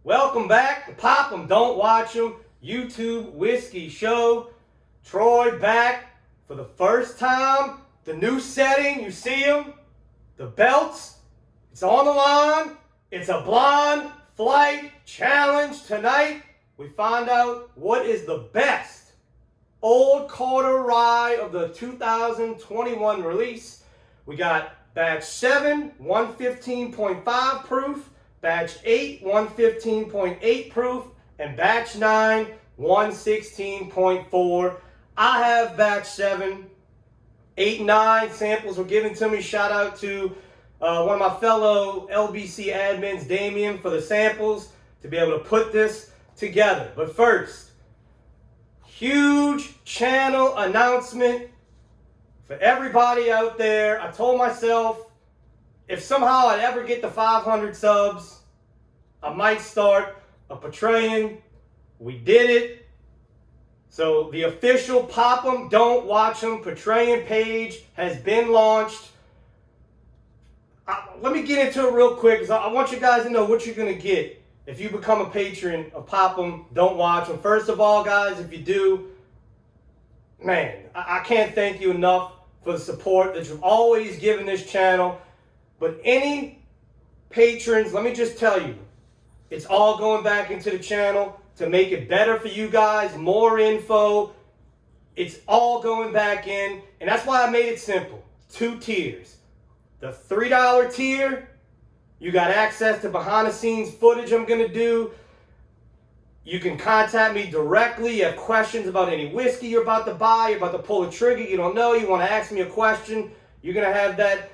Welcome back to Pop 'em, Don't Watch 'em YouTube Whiskey Show. Troy back for the first time. The new setting, you see him? The belts, it's on the line. It's a blind flight challenge. Tonight, we find out what is the best Old Carter Rye of the 2021 release. We got Batch 7, 115.5 proof. Batch 8, 115.8 proof, and Batch 9, 116.4. I have Batch 7. 8 and 9 samples were given to me. Shout out to one of my fellow LBC admins, Damien, for the samples to be able to put this together. But first, huge channel announcement for everybody out there. I told myself, if somehow I'd ever get to 500 subs, I might start a Patreon. We did it. So the official Pop 'em, Don't Watch 'em Patreon page has been launched. Let me get into it real quick because I want you guys to know what you're going to get if you become a patron of Pop 'em, Don't Watch 'em. First of all, guys, if you do, man, I can't thank you enough for the support that you've always given this channel. But any patrons, let me just tell you, it's all going back into the channel to make it better for you guys, more info. It's all going back in, and that's why I made it simple. 2 tiers. The $3 tier, you got access to behind the scenes footage I'm going to do. You can contact me directly. You have questions about any whiskey you're about to buy, you're about to pull a trigger, you don't know, you want to ask me a question, you're going to have that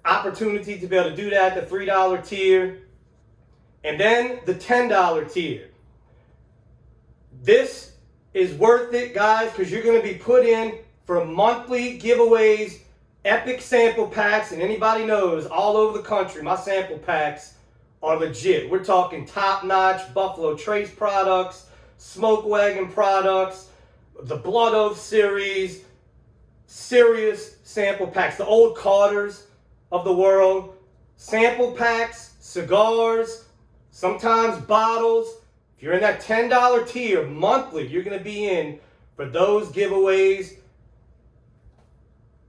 opportunity to be able to do that, the $3 tier. And then the $10 tier. This is worth it, guys, because you're going to be put in for monthly giveaways, epic sample packs, and anybody knows all over the country, my sample packs are legit. We're talking top-notch Buffalo Trace products, Smoke Wagon products, the Blood Oath series, serious sample packs, the Old Carters of the world, sample packs, cigars, sometimes bottles. If you're in that $10 tier monthly, you're going to be in for those giveaways,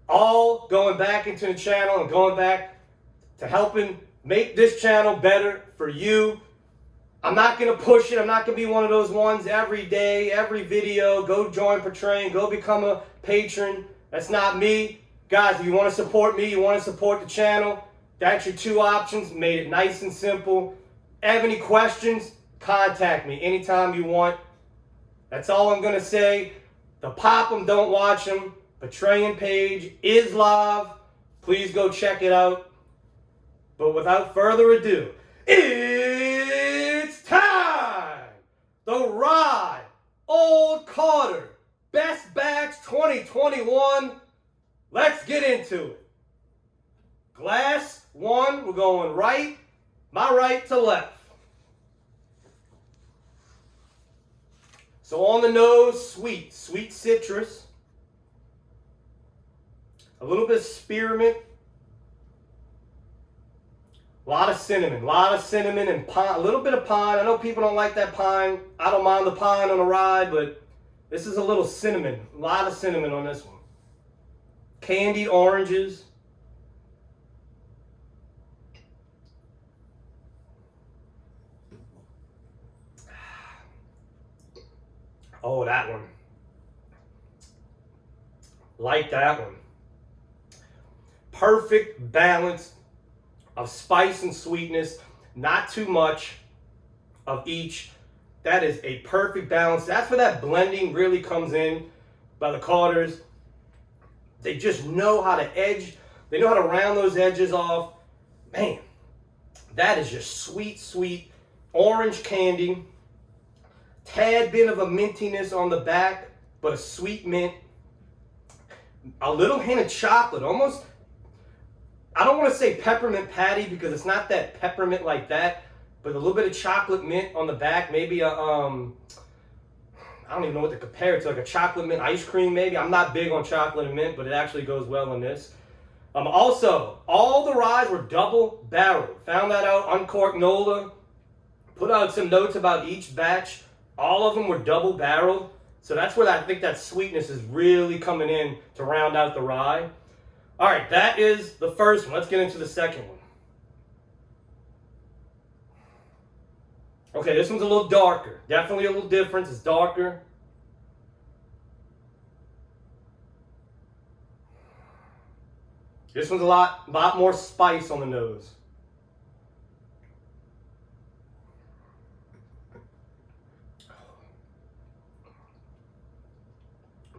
all going back into the channel and going back to helping make this channel better for you. I'm not going to push it. I'm not going to be one of those ones every day, every video, go join Patreon, go become a patron. That's not me. Guys, if you want to support me, you want to support the channel, that's your 2 options. Made it nice and simple. Have any questions, contact me anytime you want. That's all I'm going to say. The Pop 'em, Don't Watch 'em Patreon page is live. Please go check it out. But without further ado, it's time! The Rye Old Carter Best Batch 2021. Let's get into it. Glass 1, we're going right, my right to left. So on the nose, sweet citrus. A little bit of spearmint. A lot of cinnamon and pine, a little bit of pine. I know people don't like that pine. I don't mind the pine on the rye, but this is a little cinnamon. A lot of cinnamon on this one. Candied oranges. Oh, that one. Like that one. Perfect balance of spice and sweetness. Not too much of each. That is a perfect balance. That's where that blending really comes in by the Carters. They just know how to edge. They know how to round those edges off. Man, that is just sweet orange candy. Tad bit of a mintiness on the back, but a sweet mint. A little hint of chocolate, almost. I don't want to say peppermint patty because it's not that peppermint like that, but a little bit of chocolate mint on the back. Maybe a, I don't even know what to compare it to, like a chocolate mint ice cream maybe. I'm not big on chocolate and mint, but it actually goes well in this. Also, all the ryes were double barreled. Found that out, uncorked NOLA. Put out some notes about each batch. All of them were double barreled. So that's where I think that sweetness is really coming in to round out the rye. All right, that is the first one. Let's get into the second one. Okay, this one's a little darker. Definitely a little different. It's darker. This one's a lot more spice on the nose.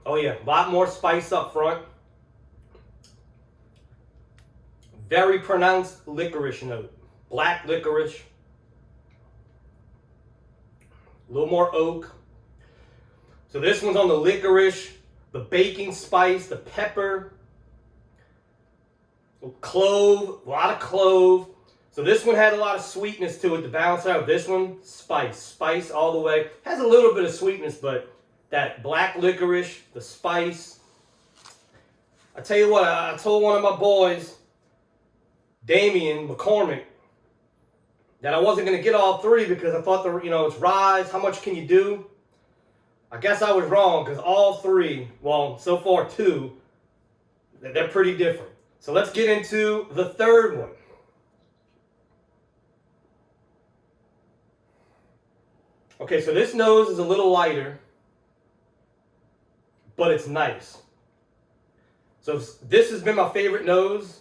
Oh yeah, a lot more spice up front. Very pronounced licorice note. Black licorice. A little more oak. So this one's on the licorice, the baking spice, the pepper, clove, a lot of clove. So this one had a lot of sweetness to it to balance out. This one, spice all the way. Has a little bit of sweetness, but that black licorice, the spice. I tell you what, I told one of my boys, Damian McCormick, that I wasn't going to get all three because I thought, it's rye. How much can you do? I guess I was wrong because all three, well, so far two, they're pretty different. So let's get into the third one. Okay, so this nose is a little lighter, but it's nice. So this has been my favorite nose,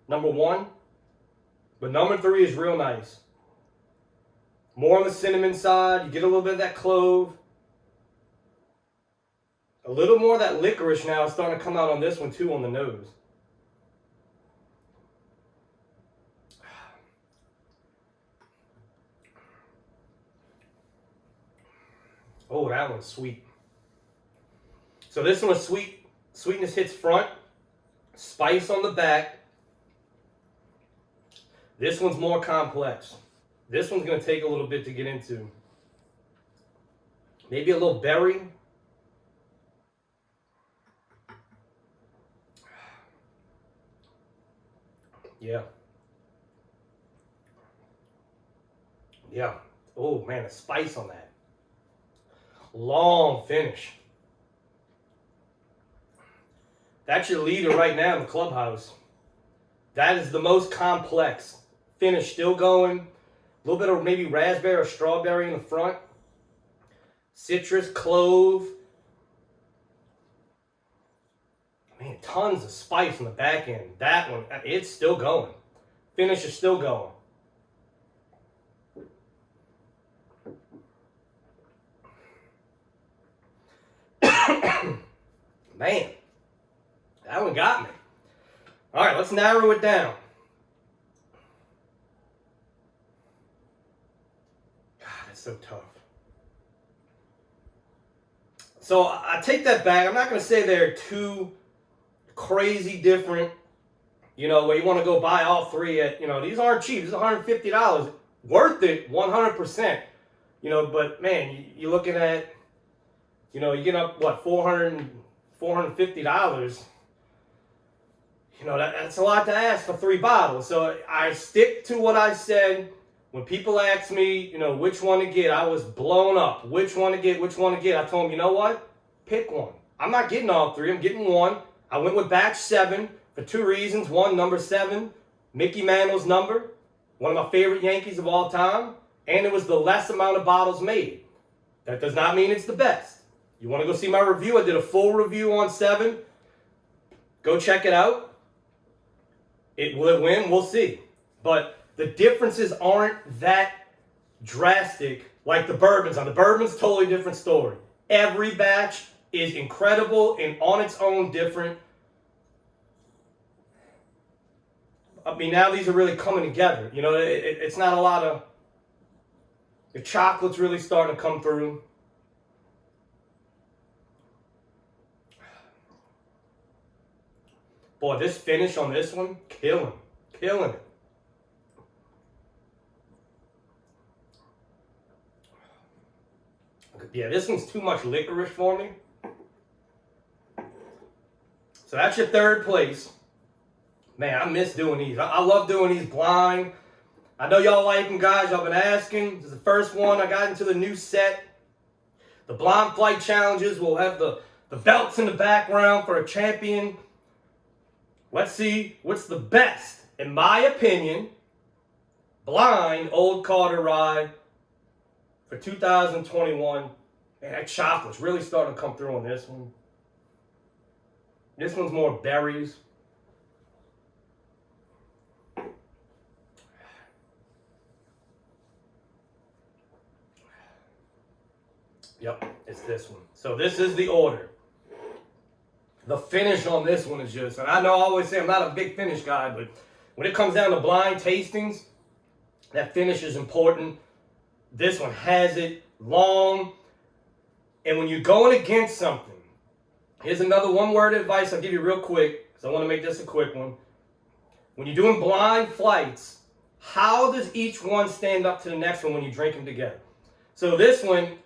number one, but number three is real nice. More on the cinnamon side, you get a little bit of that clove. A little more of that licorice now is starting to come out on this one too on the nose. Oh, that one's sweet. So this one was sweet. Sweetness hits front. Spice on the back. This one's more complex. This one's going to take a little bit to get into. Maybe a little berry. Yeah. Yeah. Oh, man, the spice on that. Long finish. That's your leader right now in the clubhouse. That is the most complex. Finish still going. A little bit of maybe raspberry or strawberry in the front. Citrus, clove. Man, tons of spice on the back end. That one, it's still going. Finish is still going. Man, that one got me. All right, let's narrow it down. God, that's so tough. So I take that back. I'm not going to say they're too crazy different, where you want to go buy all three at, these aren't cheap. These are $150. Worth it, 100%. But man, you're looking at, you get up, what, $450. That's a lot to ask for 3 bottles. So I stick to what I said. When people ask me, which one to get, I was blown up. Which one to get? I told them, you know what? Pick one. I'm not getting all three. I'm getting one. I went with batch 7 for 2 reasons. One, number 7, Mickey Mantle's number, one of my favorite Yankees of all time, and it was the less amount of bottles made. That does not mean it's the best. You want to go see my review? I did a full review on 7. Go check it out. Will it win? We'll see. But the differences aren't that drastic like the bourbons. Now, the bourbon's totally different story. Every batch is incredible and on its own different. I mean, now these are really coming together. It's not a lot of... The chocolate's really starting to come through. Boy, this finish on this one, killing it. Yeah, this one's too much licorice for me. So that's your third place. Man, I miss doing these. I love doing these blind. I know y'all like them, guys. Y'all been asking. This is the first one. I got into the new set. The blind flight challenges will have the belts in the background for a champion. Let's see what's the best, in my opinion, blind Old Carter Rye for 2021. Man, that chocolate's really starting to come through on this one. This one's more berries. Yep, it's this one. So this is the order. The finish on this one is just, and I know I always say I'm not a big finish guy, but when it comes down to blind tastings, that finish is important. This one has it long. And when you're going against something, here's another one-word advice I'll give you real quick, because I want to make this a quick one. When you're doing blind flights, how does each one stand up to the next one when you drink them together? So this one,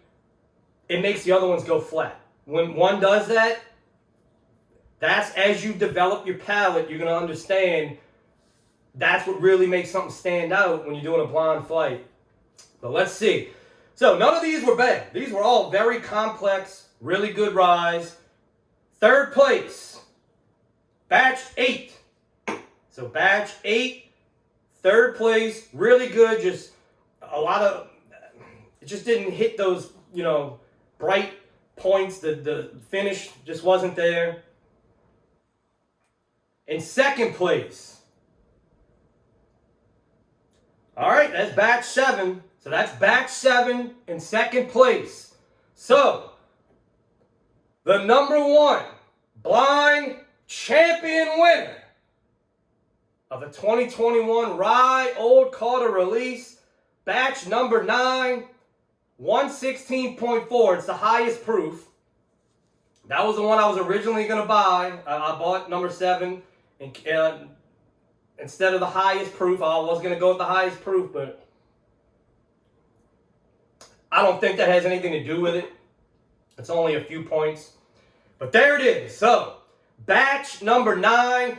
it makes the other ones go flat. When one does that, that's as you develop your palate, you're going to understand that's what really makes something stand out when you're doing a blind flight. But let's see. So none of these were bad. These were all very complex, really good ryes. Third place, batch 8. So batch 8, third place, really good. Just a lot of, it just didn't hit those, bright points. The finish just wasn't there. In second place, all right, that's batch 7. So that's batch 7 in second place. So the number 1 blind champion winner of the 2021 Rye Old Carter release, batch number 9, 116.4. It's the highest proof. That was the one I was originally going to buy. I bought number 7 and instead of the highest proof. I was going to go with the highest proof, but I don't think that has anything to do with it. It's only a few points. But there it is. So, batch number 9.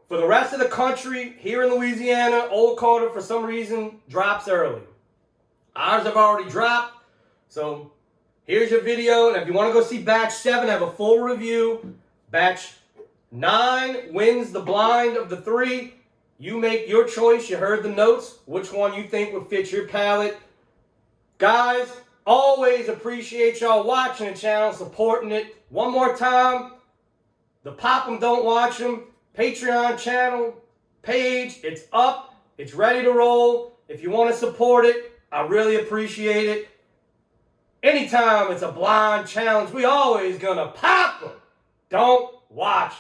For the rest of the country, here in Louisiana, Old Carter, for some reason, drops early. Ours have already dropped. So, here's your video. And if you want to go see batch 7, I have a full review. Batch 9 wins the blind of the 3. You make your choice. You heard the notes. Which one you think would fit your palate. Guys, always appreciate y'all watching the channel, supporting it. One more time, the Pop 'em Don't Watch 'em Patreon channel page. It's up. It's ready to roll. If you want to support it, I really appreciate it. Anytime it's a blind challenge, we always gonna pop 'em. Don't watch